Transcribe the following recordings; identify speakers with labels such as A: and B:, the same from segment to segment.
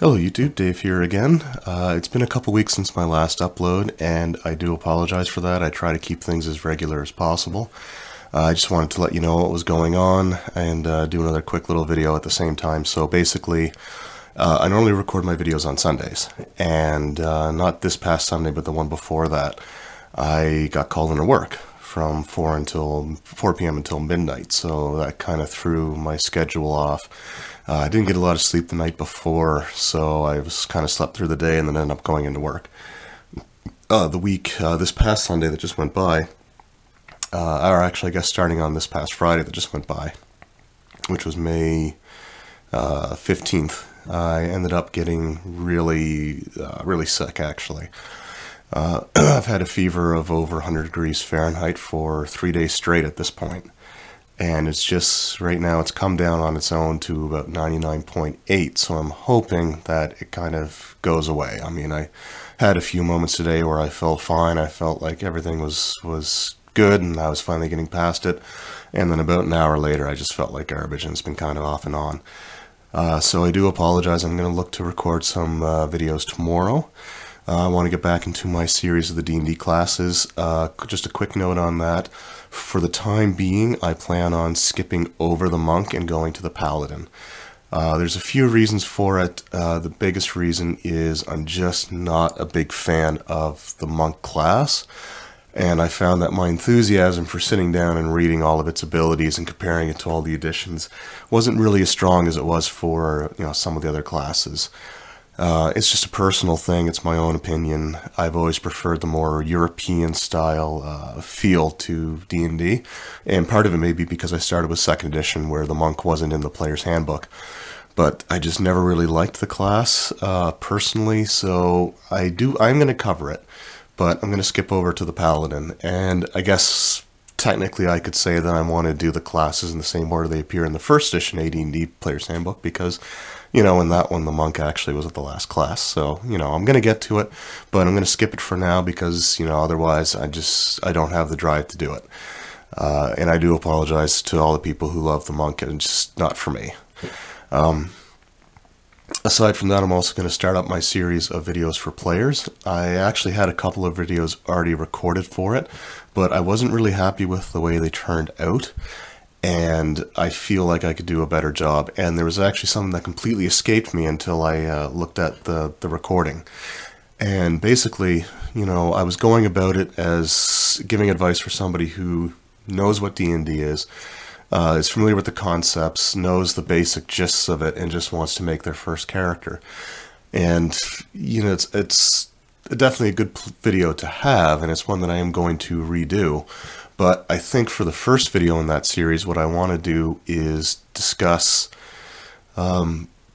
A: Hello YouTube, Dave here again. It's been a couple weeks since my last upload, and I do apologize for that. I try to keep things as regular as possible. I just wanted to let you know what was going on and do another quick little video at the same time. So basically, I normally record my videos on Sundays, and not this past Sunday, but the one before that, I got called into work from 4 p.m. until midnight, so that kind of threw my schedule off. I didn't get a lot of sleep the night before, so I was kind of slept through the day and then ended up going into work. This past Sunday that just went by, or actually I guess starting on this past Friday that just went by, which was May 15th, I ended up getting really sick actually. I've had a fever of over 100 degrees Fahrenheit for 3 days straight at this point. And it's just, right now, it's come down on its own to about 99.8, so I'm hoping that it kind of goes away. I mean, I had a few moments today where I felt fine. I felt like everything was good, and I was finally getting past it. And then about an hour later, I just felt like garbage, and it's been kind of off and on. So I do apologize. I'm going to look to record some videos tomorrow. I want to get back into my series of the D&D classes. Just a quick note on that. For the time being, I plan on skipping over the monk and going to the paladin. There's a few reasons for it. The biggest reason is I'm just not a big fan of the monk class. And I found that my enthusiasm for sitting down and reading all of its abilities and comparing it to all the editions wasn't really as strong as it was for some of the other classes. It's just a personal thing. It's my own opinion. I've always preferred the more European style feel to D&D, and part of it may be because I started with 2nd edition where the monk wasn't in the player's handbook. But I just never really liked the class personally, so I'm going to cover it, but I'm going to skip over to the paladin. And I guess technically I could say that I want to do the classes in the same order they appear in the 1st edition AD&D player's handbook, because in that one, the monk actually was at the last class. So, I'm going to get to it, but I'm going to skip it for now because, otherwise I don't have the drive to do it. And I do apologize to all the people who love the monk, and it's just not for me. Aside from that, I'm also going to start up my series of videos for players. I actually had a couple of videos already recorded for it, but I wasn't really happy with the way they turned out. And I feel like I could do a better job. And there was actually something that completely escaped me until I looked at the recording. And basically, I was going about it as giving advice for somebody who knows what D&D is familiar with the concepts, knows the basic gists of it, and just wants to make their first character. And, it's definitely a good video to have, and it's one that I am going to redo. But I think for the first video in that series, what I want to do is discuss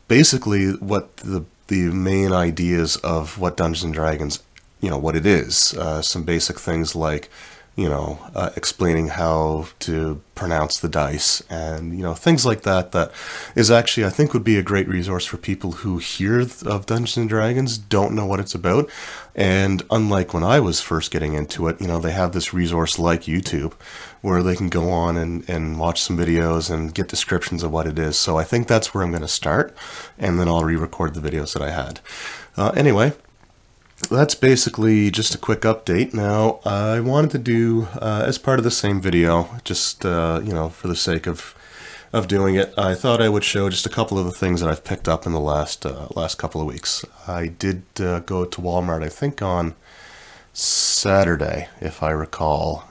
A: basically what the main ideas of what Dungeons & Dragons, what it is. Some basic things like, explaining how to pronounce the dice and, things like that. That is actually, I think, would be a great resource for people who hear of Dungeons & Dragons, don't know what it's about. And unlike when I was first getting into it, they have this resource like YouTube where they can go on and watch some videos and get descriptions of what it is. So I think that's where I'm going to start, and then I'll re-record the videos that I had. Anyway, that's basically just a quick update. Now, I wanted to do, as part of the same video, just, for the sake of doing it, I thought I would show just a couple of the things that I've picked up in the last couple of weeks. I did go to Walmart, I think on Saturday, if I recall.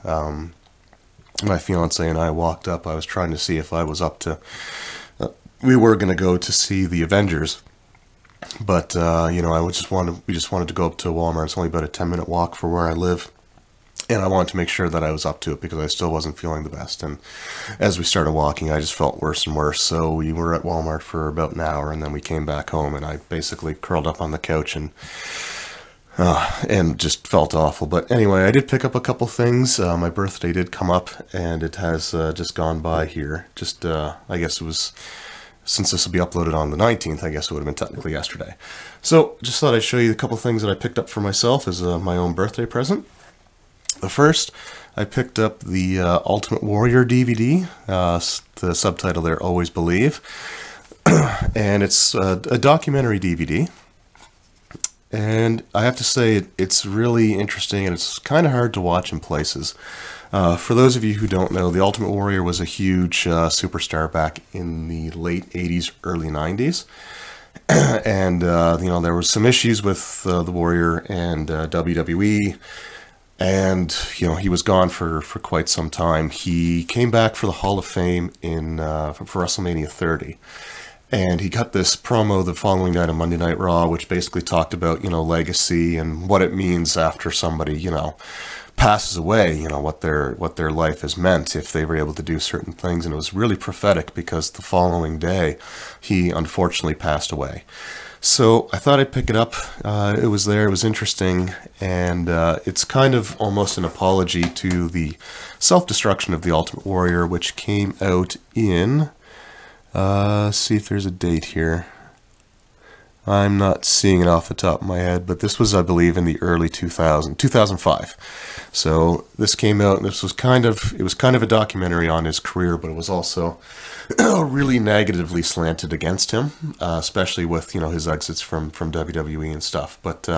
A: My fiance and I walked up. I was trying to see if I was up to, we were going to go to see the Avengers. But, we just wanted to go up to Walmart. It's only about a 10-minute walk from where I live. And I wanted to make sure that I was up to it because I still wasn't feeling the best. And as we started walking, I just felt worse and worse. So we were at Walmart for about an hour, and then we came back home, and I basically curled up on the couch and just felt awful. But anyway, I did pick up a couple things. My birthday did come up, and it has just gone by here. Just, I guess it was... Since this will be uploaded on the 19th, I guess it would have been technically yesterday. So, just thought I'd show you a couple things that I picked up for myself as my own birthday present. The first, I picked up the Ultimate Warrior DVD. The subtitle there, Always Believe. and it's a documentary DVD. And I have to say, it's really interesting, and it's kind of hard to watch in places. For those of you who don't know, The Ultimate Warrior was a huge superstar back in the late 80s, early 90s. And, there was some issues with the Warrior and WWE. And, he was gone for quite some time. He came back for the Hall of Fame for WrestleMania 30. And he got this promo the following night on Monday Night Raw, which basically talked about, legacy and what it means after somebody, passes away, what their life has meant if they were able to do certain things. And it was really prophetic because the following day, he unfortunately passed away. So I thought I'd pick it up. It was there. It was interesting. And it's kind of almost an apology to the self-destruction of The Ultimate Warrior, which came out in... see if there's a date here. I'm not seeing it off the top of my head, but this was, I believe, in the early 2005. So this came out, and it was kind of a documentary on his career, but it was also really negatively slanted against him, especially with, his exits from WWE and stuff. But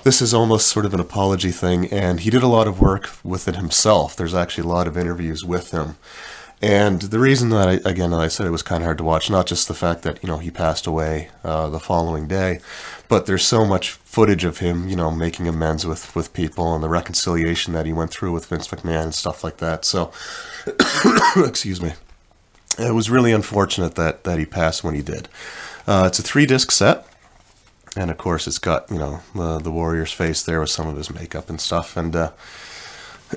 A: this is almost sort of an apology thing, and he did a lot of work with it himself. There's actually a lot of interviews with him. And the reason that I said it was kind of hard to watch, not just the fact that, he passed away the following day, but there's so much footage of him, making amends with people and the reconciliation that he went through with Vince McMahon and stuff like that. So, excuse me. It was really unfortunate that he passed when he did. It's a 3-disc set. And of course it's got, the Warrior's face there with some of his makeup and stuff. And,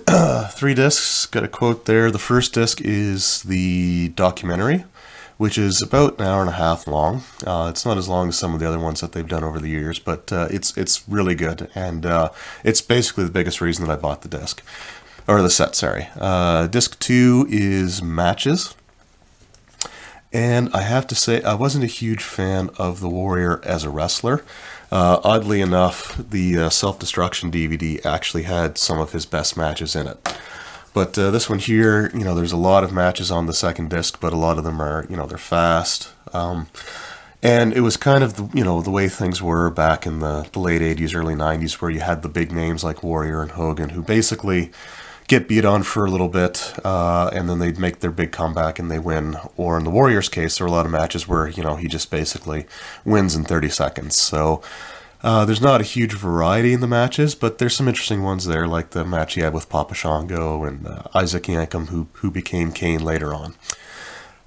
A: 3 discs, got a quote there. The first disc is the documentary, which is about an hour and a half long. It's not as long as some of the other ones that they've done over the years, but it's really good, and it's basically the biggest reason that I bought the disc, or the set, sorry. Disc 2 is Matches, and I have to say I wasn't a huge fan of the Warrior as a wrestler. Oddly enough, the Self-Destruction DVD actually had some of his best matches in it. But this one here, there's a lot of matches on the second disc, but a lot of them are, they're fast. And it was kind of, the way things were back in the late 80s, early 90s, where you had the big names like Warrior and Hogan, who basically get beat on for a little bit, and then they'd make their big comeback and they win. Or in the Warrior's case, there are a lot of matches where, he just basically wins in 30 seconds. So there's not a huge variety in the matches, but there's some interesting ones there, like the match he had with Papa Shango and Isaac Yankem, who became Kane later on.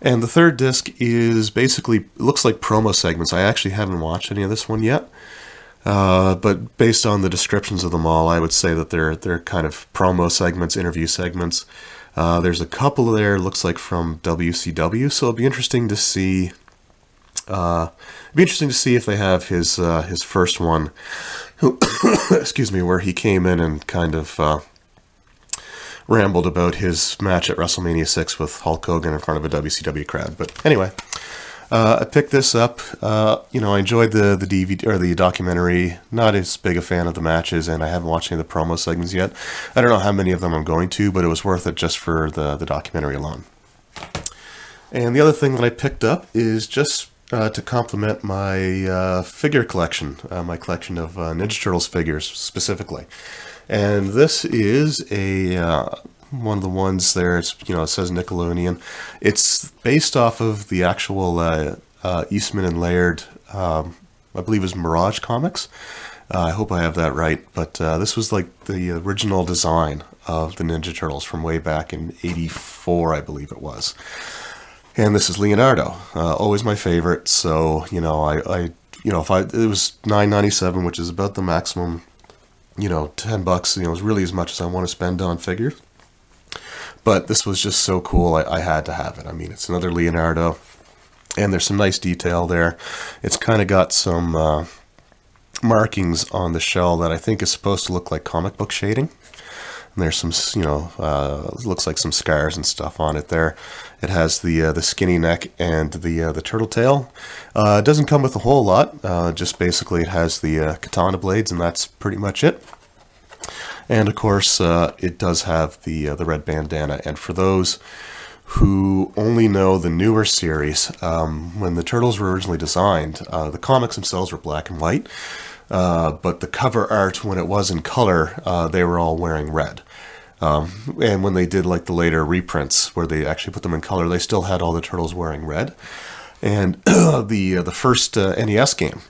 A: And the third disc is basically, it looks like promo segments. I actually haven't watched any of this one yet. But based on the descriptions of them all, I would say that they're kind of promo segments, interview segments. There's a couple there, looks like from WCW, so it'll be interesting to see. If they have his first one, excuse me, where he came in and kind of rambled about his match at WrestleMania 6 with Hulk Hogan in front of a WCW crowd. But anyway. I picked this up. I enjoyed the DVD or the documentary. Not as big a fan of the matches, and I haven't watched any of the promo segments yet. I don't know how many of them I'm going to, but it was worth it just for the documentary alone. And the other thing that I picked up is just to complement my figure collection, my collection of Ninja Turtles figures specifically. And this is one of the ones there, it says Nickelodeon. It's based off of the actual Eastman and Laird, I believe it was Mirage Comics. I hope I have that right, but this was like the original design of the Ninja Turtles from way back in '84, I believe it was. And this is Leonardo, always my favorite. So it was $9.97, which is about the maximum, $10. It was really as much as I want to spend on figures. But this was just so cool, I had to have it. I mean, it's another Leonardo, and there's some nice detail there. It's kind of got some markings on the shell that I think is supposed to look like comic book shading. And there's some, looks like some scars and stuff on it there. It has the skinny neck and the turtle tail. It doesn't come with a whole lot. Just basically it has the katana blades, and that's pretty much it. And of course, it does have the red bandana. And for those who only know the newer series, when the Turtles were originally designed, the comics themselves were black and white, but the cover art, when it was in color, they were all wearing red. And when they did like the later reprints where they actually put them in color, they still had all the Turtles wearing red. And the first NES game,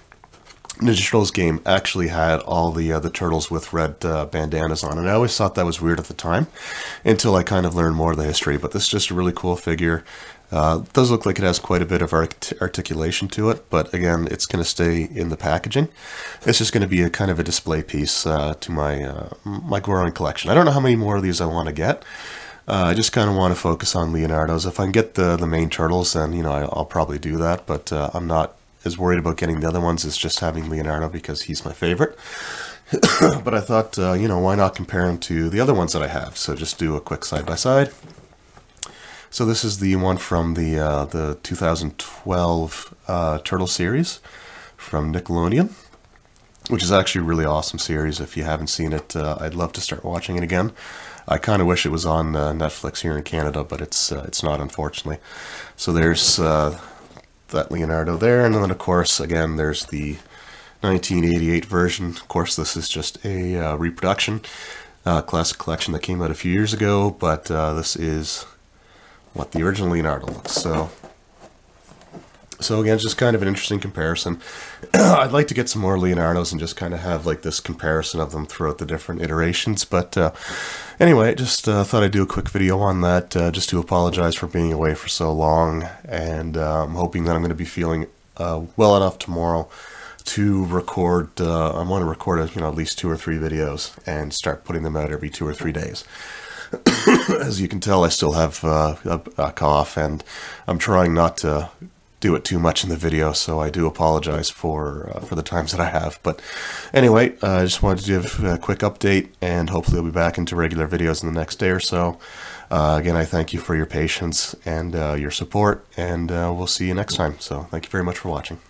A: Ninja Turtles game, actually had all the Turtles with red bandanas on. And I always thought that was weird at the time until I kind of learned more of the history. But this is just a really cool figure. It does look like it has quite a bit of articulation to it, but again, it's going to stay in the packaging. It's just going to be a kind of a display piece to my my growing collection. I don't know how many more of these I want to get. I just kind of want to focus on Leonardo's. If I can get the main Turtles, then I'll probably do that. But I'm not as worried about getting the other ones as just having Leonardo because he's my favorite. But I thought, why not compare him to the other ones that I have? So just do a quick side by side. So this is the one from the 2012 Turtle series from Nickelodeon, which is actually a really awesome series. If you haven't seen it, I'd love to start watching it again. I kind of wish it was on Netflix here in Canada, but it's not, unfortunately. So there's that Leonardo there, and then of course, again, there's the 1988 version. Of course, this is just a reproduction, classic collection that came out a few years ago, but this is what the original Leonardo looks. So again, just kind of an interesting comparison. I'd like to get some more Leonardos and just kind of have like this comparison of them throughout the different iterations. But anyway, just thought I'd do a quick video on that, just to apologize for being away for so long. And I'm hoping that I'm going to be feeling well enough tomorrow to record. I want to record at least 2 or 3 videos and start putting them out every 2 or 3 days. As you can tell, I still have a cough, and I'm trying not to do it too much in the video, so I do apologize for the times that I have. But anyway, I just wanted to give a quick update, and hopefully I'll be back into regular videos in the next day or so. Again, I thank you for your patience and your support, and we'll see you next time. So thank you very much for watching.